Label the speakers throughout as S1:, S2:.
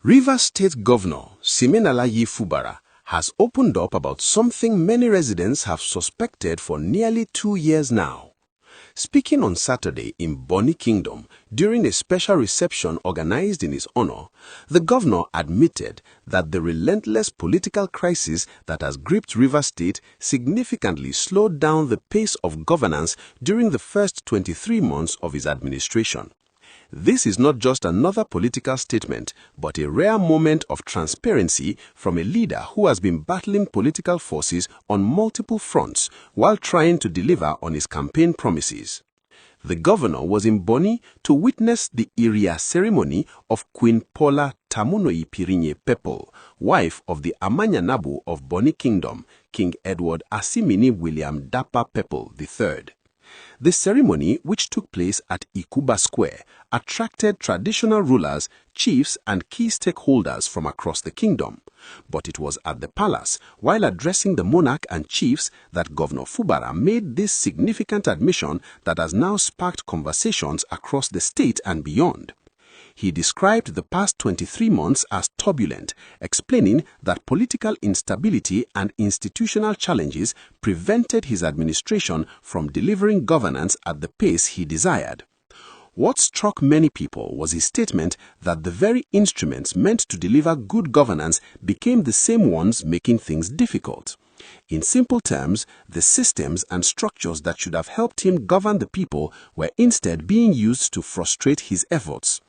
S1: Rivers State Governor Siminalayi Fubara has opened up about something many residents have suspected for nearly 2 years now. Speaking on Saturday in Bonny Kingdom during a special reception organized in his honor, the governor admitted that the relentless political crisis that has gripped Rivers State significantly slowed down the pace of governance during the first 23 months of his administration. This is not just another political statement, but a rare moment of transparency from a leader who has been battling political forces on multiple fronts while trying to deliver on his campaign promises. The governor was in Bonny to witness the Iria ceremony of Queen Paula Tamunoi Pirinye Pepple, wife of the Amanyanabu of Bonny Kingdom, King Edward Asimini William Dapa Pepple III. The ceremony, which took place at Ikuba Square, attracted traditional rulers, chiefs, and key stakeholders from across the kingdom. But it was at the palace, while addressing the monarch and chiefs, that Governor Fubara made this significant admission that has now sparked conversations across the state and beyond. He described the past 23 months as turbulent, explaining that political instability and institutional challenges prevented his administration from delivering governance at the pace he desired. What struck many people was his statement that the very instruments meant to deliver good governance became the same ones making things difficult. In simple terms, the systems and structures that should have helped him govern the people were instead being used to frustrate his efforts.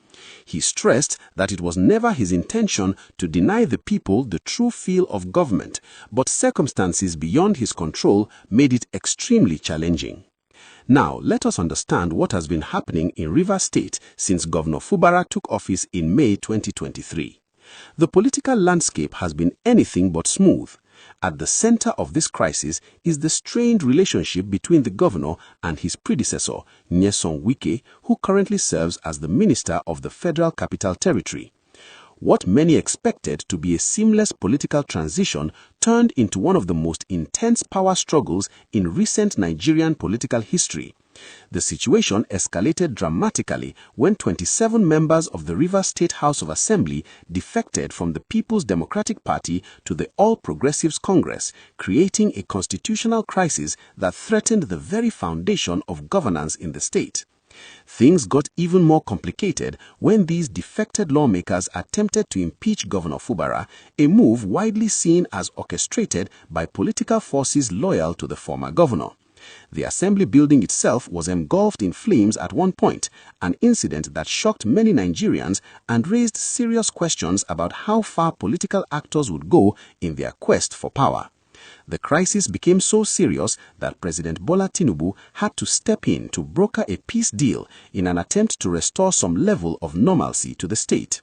S1: He stressed that it was never his intention to deny the people the true feel of government, but circumstances beyond his control made it extremely challenging. Now, let us understand what has been happening in Rivers State since Governor Fubara took office in May 2023. The political landscape has been anything but smooth. At the center of this crisis is the strained relationship between the governor and his predecessor, Nyesom Wike, who currently serves as the Minister of the Federal Capital Territory. What many expected to be a seamless political transition turned into one of the most intense power struggles in recent Nigerian political history. The situation escalated dramatically when 27 members of the Rivers State House of Assembly defected from the People's Democratic Party to the All Progressives Congress, creating a constitutional crisis that threatened the very foundation of governance in the state. Things got even more complicated when these defected lawmakers attempted to impeach Governor Fubara, a move widely seen as orchestrated by political forces loyal to the former governor. The assembly building itself was engulfed in flames at one point, an incident that shocked many Nigerians and raised serious questions about how far political actors would go in their quest for power. The crisis became so serious that President Bola Tinubu had to step in to broker a peace deal in an attempt to restore some level of normalcy to the state.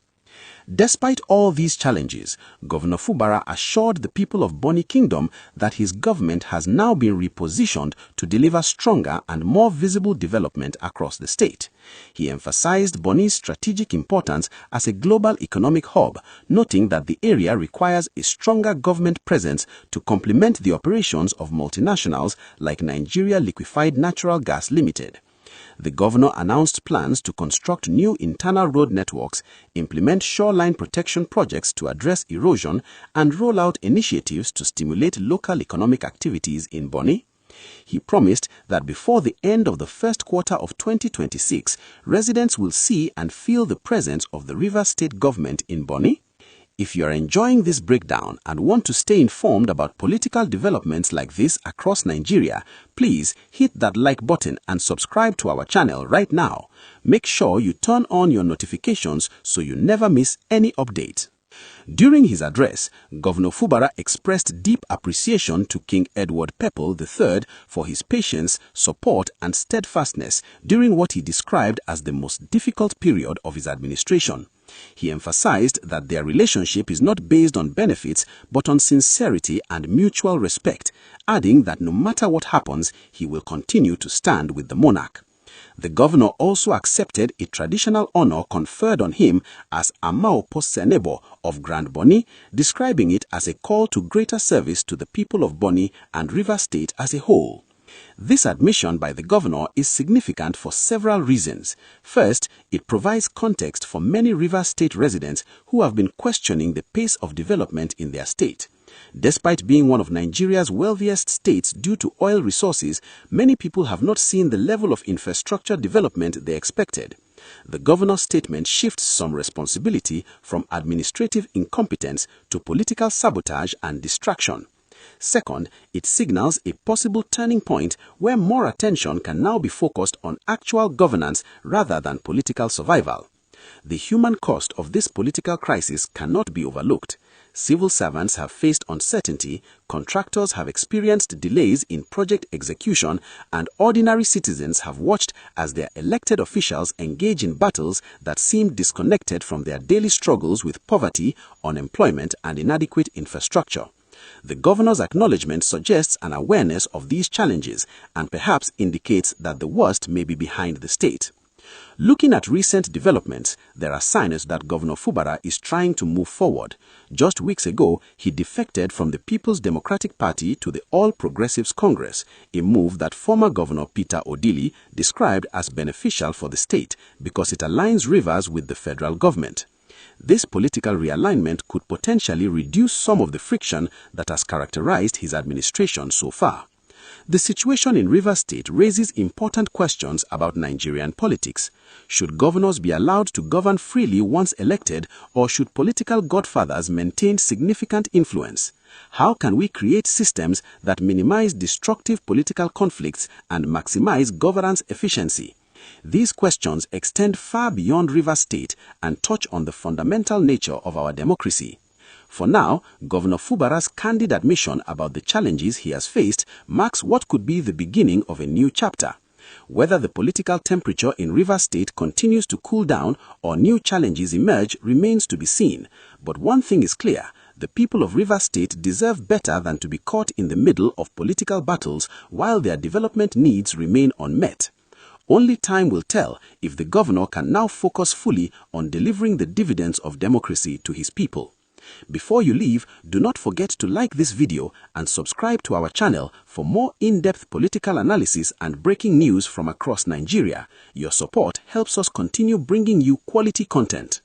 S1: Despite all these challenges, Governor Fubara assured the people of Bonny Kingdom that his government has now been repositioned to deliver stronger and more visible development across the state. He emphasized Bonny's strategic importance as a global economic hub, noting that the area requires a stronger government presence to complement the operations of multinationals like Nigeria Liquefied Natural Gas Limited. The governor announced plans to construct new internal road networks, implement shoreline protection projects to address erosion, and roll out initiatives to stimulate local economic activities in Bonny. He promised that before the end of the first quarter of 2026, residents will see and feel the presence of the Rivers State government in Bonny. If you are enjoying this breakdown and want to stay informed about political developments like this across Nigeria, please hit that like button and subscribe to our channel right now. Make sure you turn on your notifications so you never miss any update. During his address, Governor Fubara expressed deep appreciation to King Edward Pepple III for his patience, support, and steadfastness during what he described as the most difficult period of his administration. He emphasized that their relationship is not based on benefits but on sincerity and mutual respect, adding that no matter what happens, he will continue to stand with the monarch. The governor also accepted a traditional honor conferred on him as Amaopo Senebo of Grand Bonny, describing it as a call to greater service to the people of Bonny and Rivers State as a whole. This admission by the governor is significant for several reasons. First, it provides context for many Rivers State residents who have been questioning the pace of development in their state. Despite being one of Nigeria's wealthiest states due to oil resources, many people have not seen the level of infrastructure development they expected. The governor's statement shifts some responsibility from administrative incompetence to political sabotage and distraction. Second, it signals a possible turning point where more attention can now be focused on actual governance rather than political survival. The human cost of this political crisis cannot be overlooked. Civil servants have faced uncertainty, contractors have experienced delays in project execution, and ordinary citizens have watched as their elected officials engage in battles that seem disconnected from their daily struggles with poverty, unemployment, and inadequate infrastructure. The governor's acknowledgement suggests an awareness of these challenges and perhaps indicates that the worst may be behind the state. Looking at recent developments, there are signs that Governor Fubara is trying to move forward. Just weeks ago, he defected from the People's Democratic Party to the All Progressives Congress, a move that former Governor Peter Odili described as beneficial for the state because it aligns Rivers with the federal government. This political realignment could potentially reduce some of the friction that has characterized his administration so far. The situation in Rivers State raises important questions about Nigerian politics. Should governors be allowed to govern freely once elected, or should political godfathers maintain significant influence? How can we create systems that minimize destructive political conflicts and maximize governance efficiency? These questions extend far beyond Rivers State and touch on the fundamental nature of our democracy. For now, Governor Fubara's candid admission about the challenges he has faced marks what could be the beginning of a new chapter. Whether the political temperature in Rivers State continues to cool down or new challenges emerge remains to be seen. But one thing is clear: the people of Rivers State deserve better than to be caught in the middle of political battles while their development needs remain unmet. Only time will tell if the governor can now focus fully on delivering the dividends of democracy to his people. Before you leave, do not forget to like this video and subscribe to our channel for more in-depth political analysis and breaking news from across Nigeria. Your support helps us continue bringing you quality content.